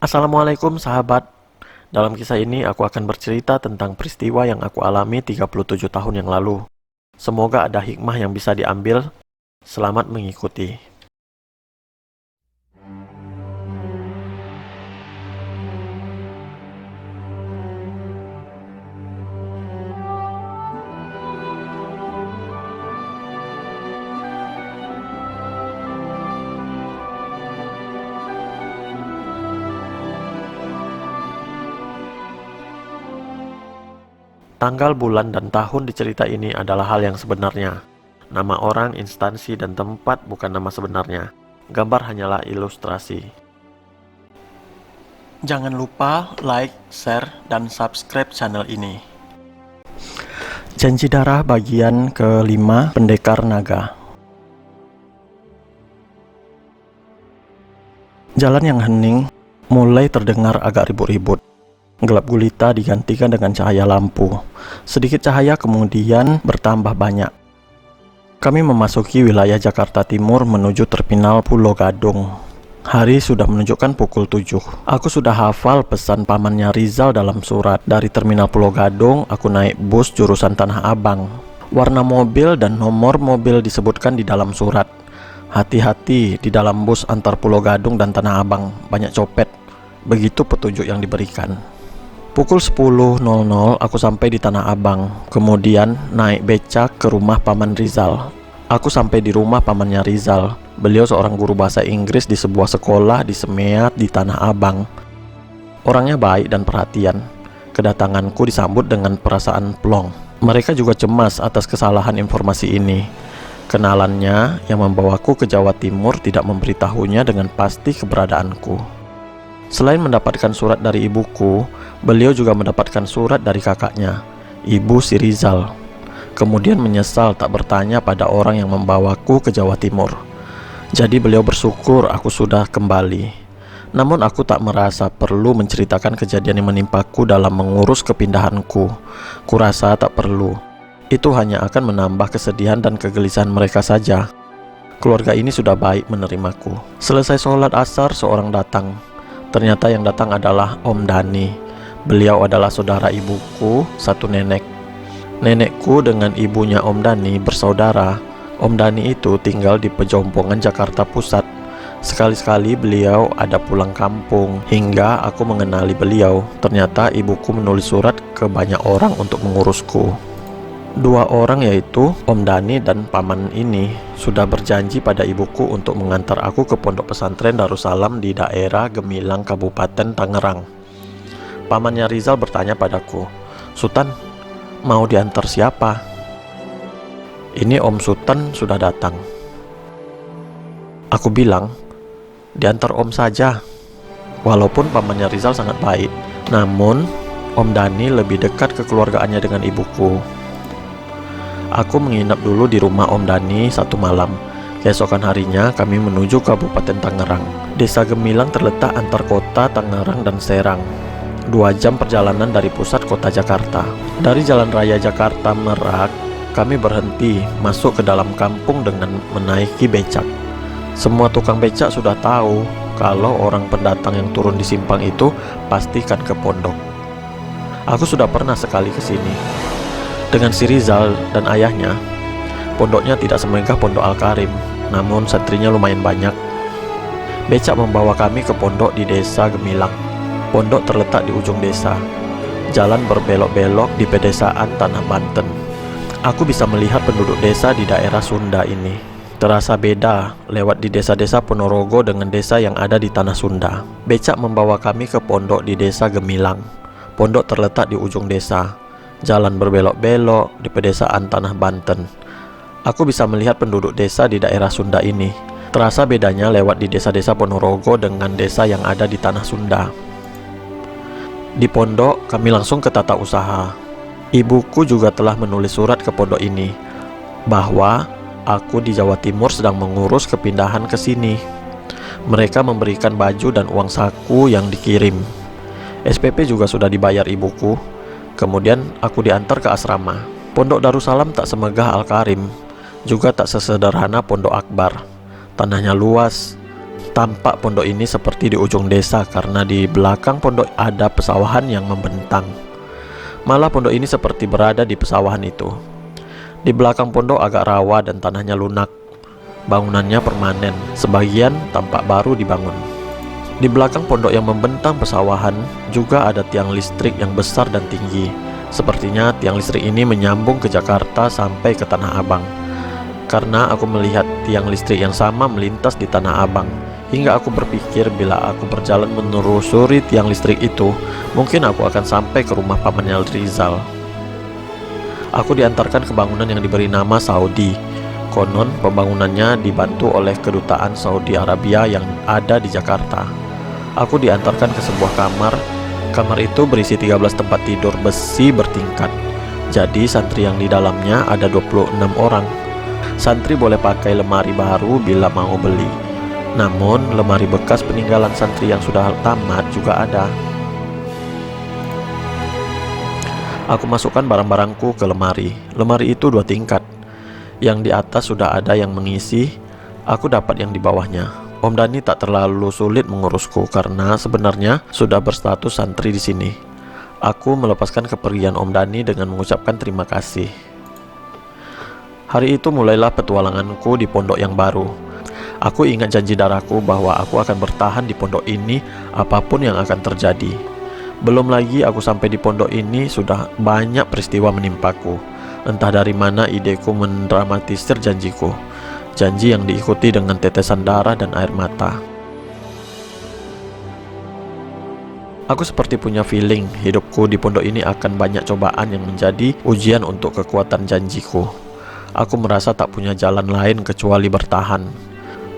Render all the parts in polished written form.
Assalamualaikum sahabat. Dalam kisah ini aku akan bercerita tentang peristiwa yang aku alami 37 tahun yang lalu. Semoga ada hikmah yang bisa diambil. Selamat mengikuti. Tanggal, bulan, dan tahun di cerita ini adalah hal yang sebenarnya. Nama orang, instansi, dan tempat bukan nama sebenarnya. Gambar hanyalah ilustrasi. Jangan lupa like, share, dan subscribe channel ini. Janji Darah bagian ke-5, Pendekar Naga. Jalan yang hening mulai terdengar agak ribut-ribut. Gelap gulita digantikan dengan cahaya lampu. Sedikit cahaya kemudian bertambah banyak. Kami memasuki wilayah Jakarta Timur menuju terminal Pulau Gadung. Hari sudah menunjukkan pukul 7. Aku sudah hafal pesan pamannya Rizal dalam surat. Dari terminal Pulau Gadung, aku naik bus jurusan Tanah Abang. Warna mobil dan nomor mobil disebutkan di dalam surat. Hati-hati di dalam bus antar Pulau Gadung dan Tanah Abang, banyak copet. Begitu petunjuk yang diberikan. Pukul 10.00 aku sampai di Tanah Abang, kemudian naik becak ke rumah Paman Rizal. Aku sampai di rumah pamannya Rizal. Beliau seorang guru bahasa Inggris di sebuah sekolah di Semeat di Tanah Abang. Orangnya baik dan perhatian. Kedatanganku disambut dengan perasaan plong. Mereka juga cemas atas kesalahan informasi ini. Kenalannya yang membawaku ke Jawa Timur tidak memberitahunya dengan pasti keberadaanku. Selain mendapatkan surat dari ibuku, beliau juga mendapatkan surat dari kakaknya, Ibu si Rizal. Kemudian menyesal tak bertanya pada orang yang membawaku ke Jawa Timur. Jadi beliau bersyukur aku sudah kembali. Namun aku tak merasa perlu menceritakan kejadian yang menimpaku dalam mengurus kepindahanku. Kurasa tak perlu. Itu hanya akan menambah kesedihan dan kegelisahan mereka saja. Keluarga ini sudah baik menerimaku. Selesai sholat asar, seorang datang. Ternyata yang datang adalah Om Dani. Beliau adalah saudara ibuku, satu nenek. Nenekku dengan ibunya Om Dani bersaudara. Om Dani itu tinggal di Pejompongan, Jakarta Pusat. Sekali-sekali beliau ada pulang kampung, hingga aku mengenali beliau. Ternyata ibuku menulis surat ke banyak orang untuk mengurusku. Dua orang yaitu Om Dani dan paman ini sudah berjanji pada ibuku untuk mengantar aku ke pondok pesantren Darussalam di daerah Gemilang, Kabupaten Tangerang. Pamannya Rizal bertanya padaku, "Sultan, mau diantar siapa?" "Ini Om Sultan sudah datang." Aku bilang, "Diantar Om saja." Walaupun pamannya Rizal sangat baik, namun Om Dani lebih dekat kekeluargaannya dengan ibuku. Aku menginap dulu di rumah Om Dani satu malam. Keesokan harinya kami menuju Kabupaten Tangerang. Desa Gemilang terletak antar kota Tangerang dan Serang, 2 jam perjalanan dari pusat kota Jakarta. Dari Jalan Raya Jakarta Merak, kami berhenti masuk ke dalam kampung dengan menaiki becak. Semua tukang becak sudah tahu kalau orang pendatang yang turun di simpang itu pastikan ke pondok. Aku sudah pernah sekali ke sini dengan si Rizal dan ayahnya. Pondoknya tidak semegah pondok Al-Karim, namun santrinya lumayan banyak. Becak membawa kami ke pondok di desa Gemilang. Pondok terletak di ujung desa. Jalan berbelok-belok di pedesaan Tanah Banten. Aku bisa melihat penduduk desa di daerah Sunda ini. Terasa beda lewat di desa-desa Ponorogo dengan desa yang ada di Tanah Sunda. Becak membawa kami ke pondok di desa Gemilang. Pondok terletak di ujung desa. Jalan berbelok-belok di pedesaan Tanah Banten. Aku bisa melihat penduduk desa di daerah Sunda ini. Terasa bedanya lewat di desa-desa Ponorogo dengan desa yang ada di Tanah Sunda. Di pondok kami langsung ke tata usaha. Ibuku juga telah menulis surat ke pondok ini bahwa aku di Jawa Timur sedang mengurus kepindahan ke sini. Mereka memberikan baju dan uang saku yang dikirim. SPP juga sudah dibayar ibuku. Kemudian aku diantar ke asrama. Pondok Darussalam tak semegah Al-Karim, juga tak sesederhana Pondok Akbar. Tanahnya luas, Tampak pondok ini seperti di ujung desa karena di belakang pondok ada pesawahan yang membentang. Malah pondok ini seperti berada di pesawahan itu. Di belakang pondok agak rawa dan tanahnya lunak. Bangunannya permanen, sebagian tampak baru dibangun. Di belakang pondok yang membentang pesawahan juga ada tiang listrik yang besar dan tinggi. Sepertinya tiang listrik ini menyambung ke Jakarta sampai ke Tanah Abang. Karena aku melihat tiang listrik yang sama melintas di Tanah Abang, hingga aku berpikir bila aku berjalan menelusuri tiang listrik itu, mungkin aku akan sampai ke rumah pamannya Rizal. Aku diantarkan ke bangunan yang diberi nama Saudi. Konon pembangunannya dibantu oleh kedutaan Saudi Arabia yang ada di Jakarta. Aku diantarkan ke sebuah kamar. Kamar itu berisi 13 tempat tidur besi bertingkat. Jadi santri yang di dalamnya ada 26 orang. Santri boleh pakai lemari baru bila mau beli. Namun lemari bekas peninggalan santri yang sudah tamat juga ada. Aku masukkan barang-barangku ke lemari. Lemari itu 2 tingkat. Yang di atas sudah ada yang mengisi, aku dapat yang di bawahnya. Om Dhani tak terlalu sulit mengurusku karena sebenarnya sudah berstatus santri di sini. Aku melepaskan kepergian Om Dhani dengan mengucapkan terima kasih. Hari itu mulailah petualanganku di pondok yang baru. Aku ingat janji darahku bahwa aku akan bertahan di pondok ini apapun yang akan terjadi. Belum lagi aku sampai di pondok ini sudah banyak peristiwa menimpaku. Entah dari mana ideku mendramatisir janjiku. Janji yang diikuti dengan tetesan darah dan air mata. Aku seperti punya feeling hidupku di pondok ini akan banyak cobaan yang menjadi ujian untuk kekuatan janjiku. Aku merasa tak punya jalan lain kecuali bertahan.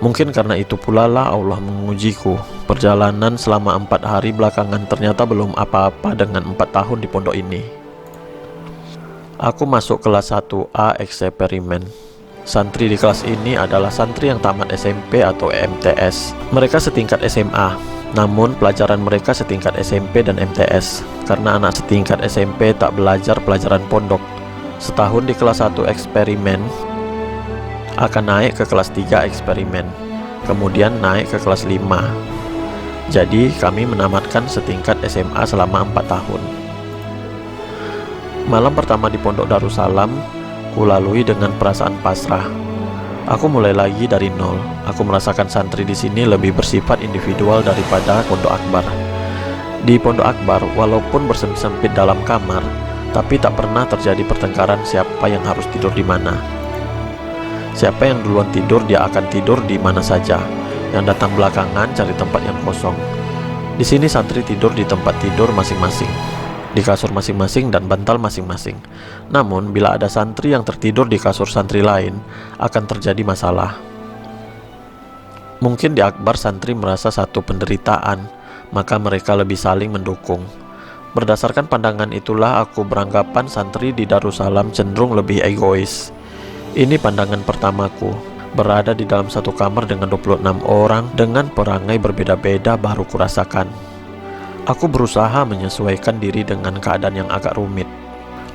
Mungkin karena itu pula lah Allah mengujiku. Perjalanan selama 4 hari belakangan ternyata belum apa-apa dengan 4 tahun di pondok ini. Aku masuk kelas 1A eksperimen. Santri di kelas ini adalah santri yang tamat SMP atau MTS. Mereka setingkat SMA, namun pelajaran mereka setingkat SMP dan MTS. Karena anak setingkat SMP tak belajar pelajaran pondok. Setahun di kelas 1 eksperimen, akan naik ke kelas 3 eksperimen, kemudian naik ke kelas 5. Jadi kami menamatkan setingkat SMA selama 4 tahun. Malam pertama di Pondok Darussalam, kulalui dengan perasaan pasrah. Aku mulai lagi dari nol. Aku merasakan santri di sini lebih bersifat individual daripada Pondok Akbar. Di Pondok Akbar, walaupun bersempit-sempit dalam kamar, tapi tak pernah terjadi pertengkaran siapa yang harus tidur di mana. Siapa yang duluan tidur, dia akan tidur di mana saja. Yang datang belakangan cari tempat yang kosong. Di sini santri tidur di tempat tidur masing-masing, di kasur masing-masing dan bantal masing-masing. Namun bila ada santri yang tertidur di kasur santri lain, akan terjadi masalah. Mungkin di Akbar santri merasa satu penderitaan, maka mereka lebih saling mendukung. Berdasarkan pandangan itulah aku beranggapan santri di Darussalam cenderung lebih egois. Ini pandangan pertamaku. Berada di dalam satu kamar dengan 26 orang dengan perangai berbeda-beda baru kurasakan. Aku berusaha menyesuaikan diri dengan keadaan yang agak rumit.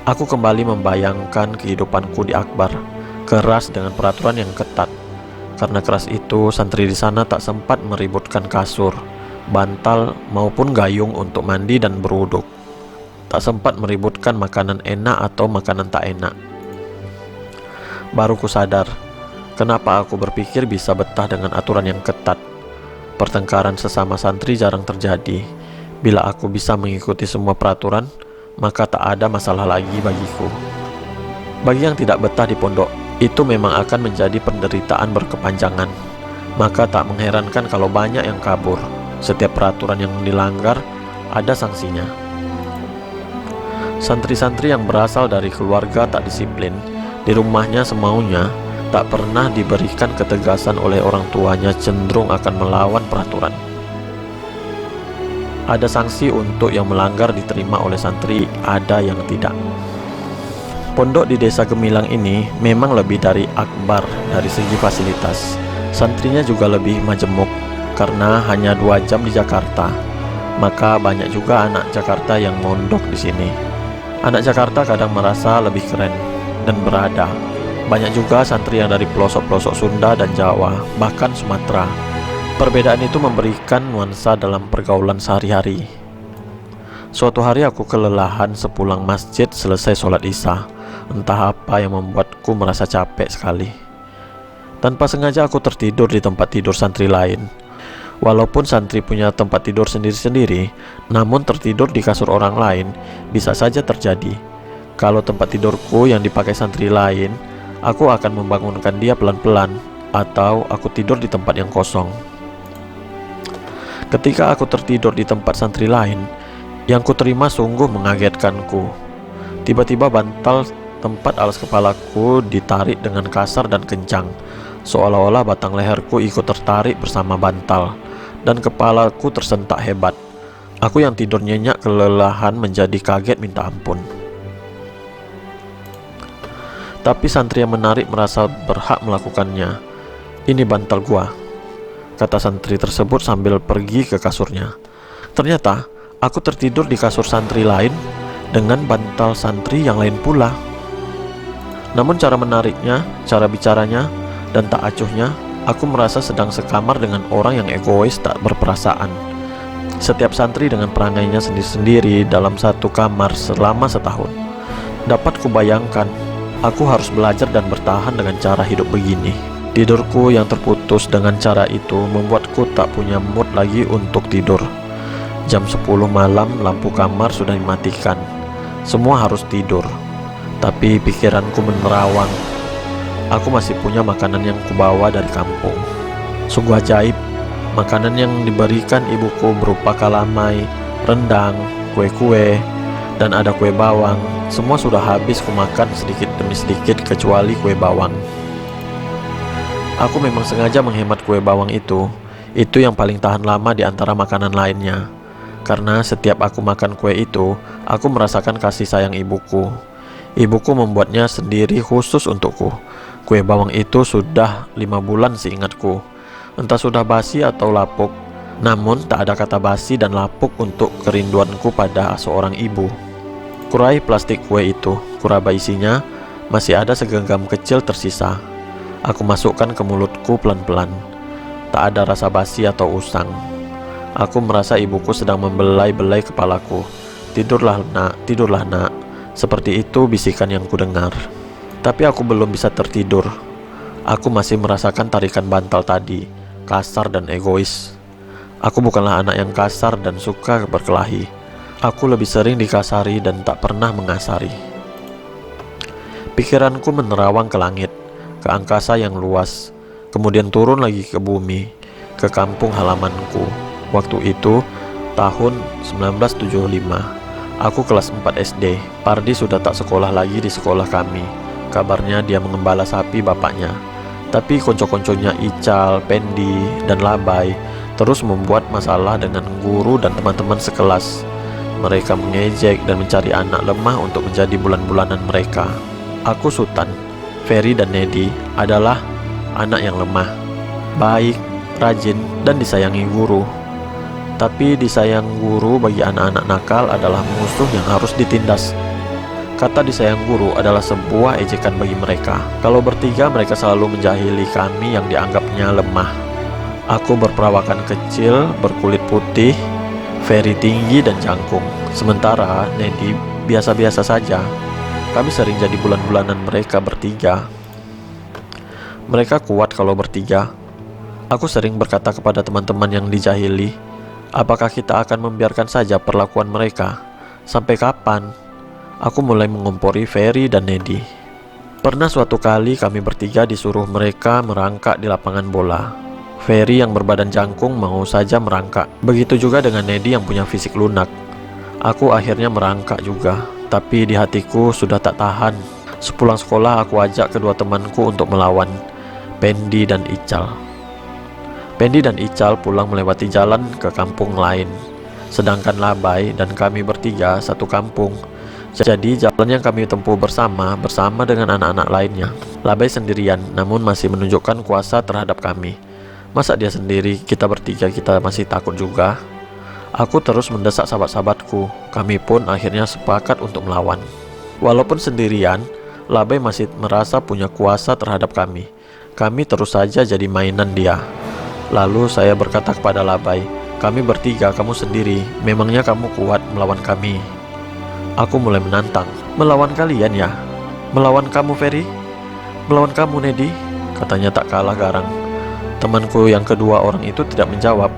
Aku kembali membayangkan kehidupanku di Akbar, keras dengan peraturan yang ketat. Karena keras itu, santri di sana tak sempat meributkan kasur, bantal maupun gayung untuk mandi dan berwuduk. Tak sempat meributkan makanan enak atau makanan tak enak. Baru ku sadar, kenapa aku berpikir bisa betah dengan aturan yang ketat. Pertengkaran sesama santri jarang terjadi. Bila aku bisa mengikuti semua peraturan, maka tak ada masalah lagi bagiku. Bagi yang tidak betah di pondok, itu memang akan menjadi penderitaan berkepanjangan. Maka tak mengherankan kalau banyak yang kabur. Setiap peraturan yang dilanggar, ada sanksinya. Santri-santri yang berasal dari keluarga tak disiplin, di rumahnya semaunya, tak pernah diberikan ketegasan oleh orang tuanya, cenderung akan melawan peraturan. Ada sanksi untuk yang melanggar diterima oleh santri, ada yang tidak. Pondok di desa Gemilang ini memang lebih dari Akbar dari segi fasilitas. Santrinya juga lebih majemuk karena hanya 2 jam di Jakarta. Maka banyak juga anak Jakarta yang mondok di sini. Anak Jakarta kadang merasa lebih keren dan berada. Banyak juga santri yang dari pelosok-pelosok Sunda dan Jawa, bahkan Sumatera. Perbedaan itu memberikan nuansa dalam pergaulan sehari-hari. Suatu hari aku kelelahan sepulang masjid selesai sholat isya. Entah apa yang membuatku merasa capek sekali. Tanpa sengaja aku tertidur di tempat tidur santri lain. Walaupun santri punya tempat tidur sendiri-sendiri, namun tertidur di kasur orang lain bisa saja terjadi. Kalau tempat tidurku yang dipakai santri lain, aku akan membangunkan dia pelan-pelan, atau aku tidur di tempat yang kosong. Ketika aku tertidur di tempat santri lain, yang kuterima sungguh mengagetkanku. Tiba-tiba bantal tempat alas kepalaku ditarik dengan kasar dan kencang, seolah-olah batang leherku ikut tertarik bersama bantal, dan kepalaku tersentak hebat. Aku yang tidur nyenyak kelelahan menjadi kaget minta ampun. Tapi santri yang menarik merasa berhak melakukannya. "Ini bantal gua," kata santri tersebut sambil pergi ke kasurnya. Ternyata aku tertidur di kasur santri lain dengan bantal santri yang lain pula. Namun cara menariknya, cara bicaranya, dan tak acuhnya, aku merasa sedang sekamar dengan orang yang egois tak berperasaan. Setiap santri dengan perangainya sendiri-sendiri dalam satu kamar selama setahun. Dapat kubayangkan, aku harus belajar dan bertahan dengan cara hidup begini. Tidurku yang terputus dengan cara itu membuatku tak punya mood lagi untuk tidur. Jam 10 malam lampu kamar sudah dimatikan. Semua harus tidur. Tapi pikiranku menerawang. Aku masih punya makanan yang kubawa dari kampung. Sungguh ajaib. Makanan yang diberikan ibuku berupa kalamai, rendang, kue-kue, dan ada kue bawang. Semua sudah habis kumakan sedikit demi sedikit kecuali kue bawang. Aku memang sengaja menghemat kue bawang itu. Itu yang paling tahan lama di antara makanan lainnya. Karena setiap aku makan kue itu, aku merasakan kasih sayang ibuku. Ibuku membuatnya sendiri khusus untukku. Kue bawang itu sudah 5 bulan seingatku. Entah sudah basi atau lapuk. Namun tak ada kata basi dan lapuk untuk kerinduanku pada seorang ibu. Kurai plastik kue itu, kuraba isinya, masih ada segenggam kecil tersisa. Aku masukkan ke mulutku pelan-pelan. Tak ada rasa basi atau usang. Aku merasa ibuku sedang membelai-belai kepalaku. "Tidurlah nak, tidurlah nak." Seperti itu bisikan yang kudengar. Tapi aku belum bisa tertidur. Aku masih merasakan tarikan bantal tadi, kasar dan egois. Aku bukanlah anak yang kasar dan suka berkelahi. Aku lebih sering dikasari dan tak pernah mengasari. Pikiranku menerawang ke langit, ke angkasa yang luas, kemudian turun lagi ke bumi, ke kampung halamanku. Waktu itu, tahun 1975. Aku kelas 4 SD. Pardi sudah tak sekolah lagi di sekolah kami. Kabarnya dia mengembala sapi bapaknya. Tapi konco-konconya Ical, Pendi, dan Labai terus membuat masalah dengan guru dan teman-teman sekelas. Mereka mengejek dan mencari anak lemah untuk menjadi bulan-bulanan mereka. Aku Sultan, Ferry dan Nedi adalah anak yang lemah, baik, rajin, dan disayangi guru. Tapi disayang guru bagi anak-anak nakal adalah musuh yang harus ditindas. Kata disayang guru adalah sebuah ejekan bagi mereka. Kalau bertiga mereka selalu menjahili kami yang dianggapnya lemah. Aku berperawakan kecil, berkulit putih, Ferry tinggi dan jangkung. Sementara Nedi biasa-biasa saja. Kami sering jadi bulan-bulanan mereka bertiga. Mereka kuat kalau bertiga. Aku sering berkata kepada teman-teman yang dijahili, apakah kita akan membiarkan saja perlakuan mereka? Sampai kapan? Aku mulai mengompori Ferry dan Nedi. Pernah suatu kali kami bertiga disuruh mereka merangkak di lapangan bola. Ferry yang berbadan jangkung mau saja merangkak. Begitu juga dengan Nedi yang punya fisik lunak. Aku akhirnya merangkak juga, tapi di hatiku sudah tak tahan. Sepulang sekolah aku ajak kedua temanku untuk melawan, Pendi dan Ical. Pendi dan Ical pulang melewati jalan ke kampung lain, sedangkan Labai dan kami bertiga satu kampung. Jadi jalan yang kami tempuh bersama dengan anak-anak lainnya. Labai sendirian namun masih menunjukkan kuasa terhadap kami. Masa dia sendiri, kita bertiga kita masih takut juga? Aku terus mendesak sahabat-sahabatku. Kami pun akhirnya sepakat untuk melawan. Walaupun sendirian, Labai masih merasa punya kuasa terhadap kami. Kami terus saja jadi mainan dia. Lalu saya berkata kepada Labai, "Kami bertiga, kamu sendiri. Memangnya kamu kuat melawan kami?" Aku mulai menantang. "Melawan kalian ya? Melawan kamu, Ferry? Melawan kamu, Nedi?" Katanya tak kalah garang. Temanku yang kedua orang itu tidak menjawab,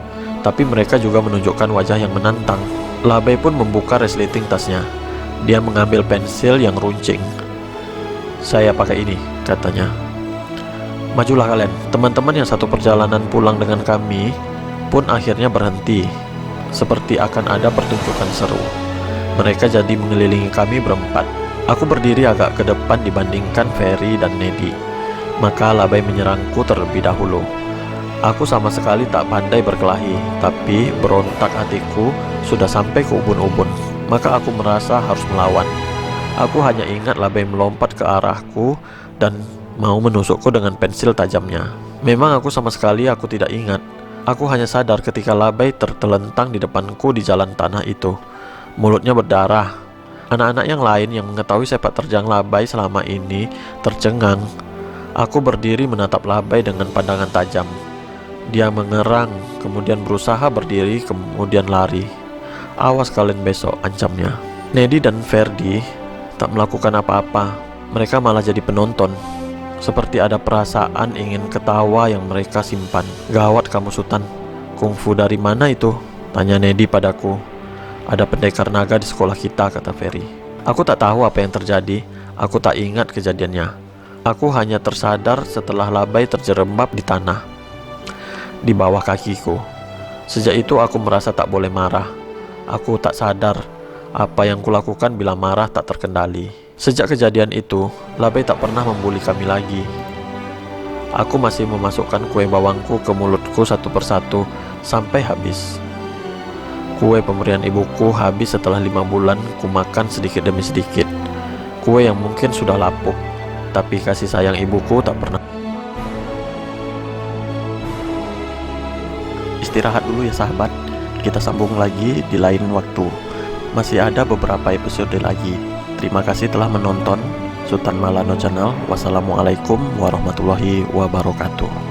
tapi mereka juga menunjukkan wajah yang menantang. Labai pun membuka resleting tasnya. Dia mengambil pensil yang runcing. "Saya pakai ini," katanya. "Majulah kalian." Teman-teman yang satu perjalanan pulang dengan kami pun akhirnya berhenti, seperti akan ada pertunjukan seru. Mereka jadi mengelilingi kami berempat. Aku berdiri agak ke depan dibandingkan Ferry dan Nedi. Maka Labai menyerangku terlebih dahulu. Aku sama sekali tak pandai berkelahi, tapi berontak hatiku sudah sampai ke ubun-ubun. Maka aku merasa harus melawan. Aku hanya ingat Labai melompat ke arahku dan mau menusukku dengan pensil tajamnya. Memang aku sama sekali tidak ingat. Aku hanya sadar ketika Labai tertelentang di depanku di jalan tanah itu. Mulutnya berdarah. Anak-anak yang lain yang mengetahui sepak terjang Labai selama ini tercengang. Aku berdiri menatap Labai dengan pandangan tajam. Dia mengerang, kemudian berusaha berdiri, kemudian lari. "Awas kalian besok," ancamnya. Nedi dan Ferdi tak melakukan apa-apa. Mereka malah jadi penonton. Seperti ada perasaan ingin ketawa yang mereka simpan. "Gawat kamu, Sultan. Kungfu dari mana itu?" tanya Nedi padaku. "Ada pendekar naga di sekolah kita," kata Ferry. Aku tak tahu apa yang terjadi. Aku tak ingat kejadiannya. Aku hanya tersadar setelah Labai terjerembab di tanah di bawah kakiku. Sejak itu aku merasa tak boleh marah. Aku tak sadar apa yang kulakukan bila marah tak terkendali. Sejak kejadian itu, Labai tak pernah membuli kami lagi. Aku masih memasukkan kue bawangku ke mulutku satu persatu sampai habis. Kue pemberian ibuku habis setelah 5 bulan ku makan sedikit demi sedikit. Kue yang mungkin sudah lapuk, tapi kasih sayang ibuku tak pernah. Istirahat dulu ya sahabat. Kita sambung lagi di lain waktu. Masih ada beberapa episode lagi. Terima kasih telah menonton Sultan Malano Channel. Wassalamualaikum warahmatullahi wabarakatuh.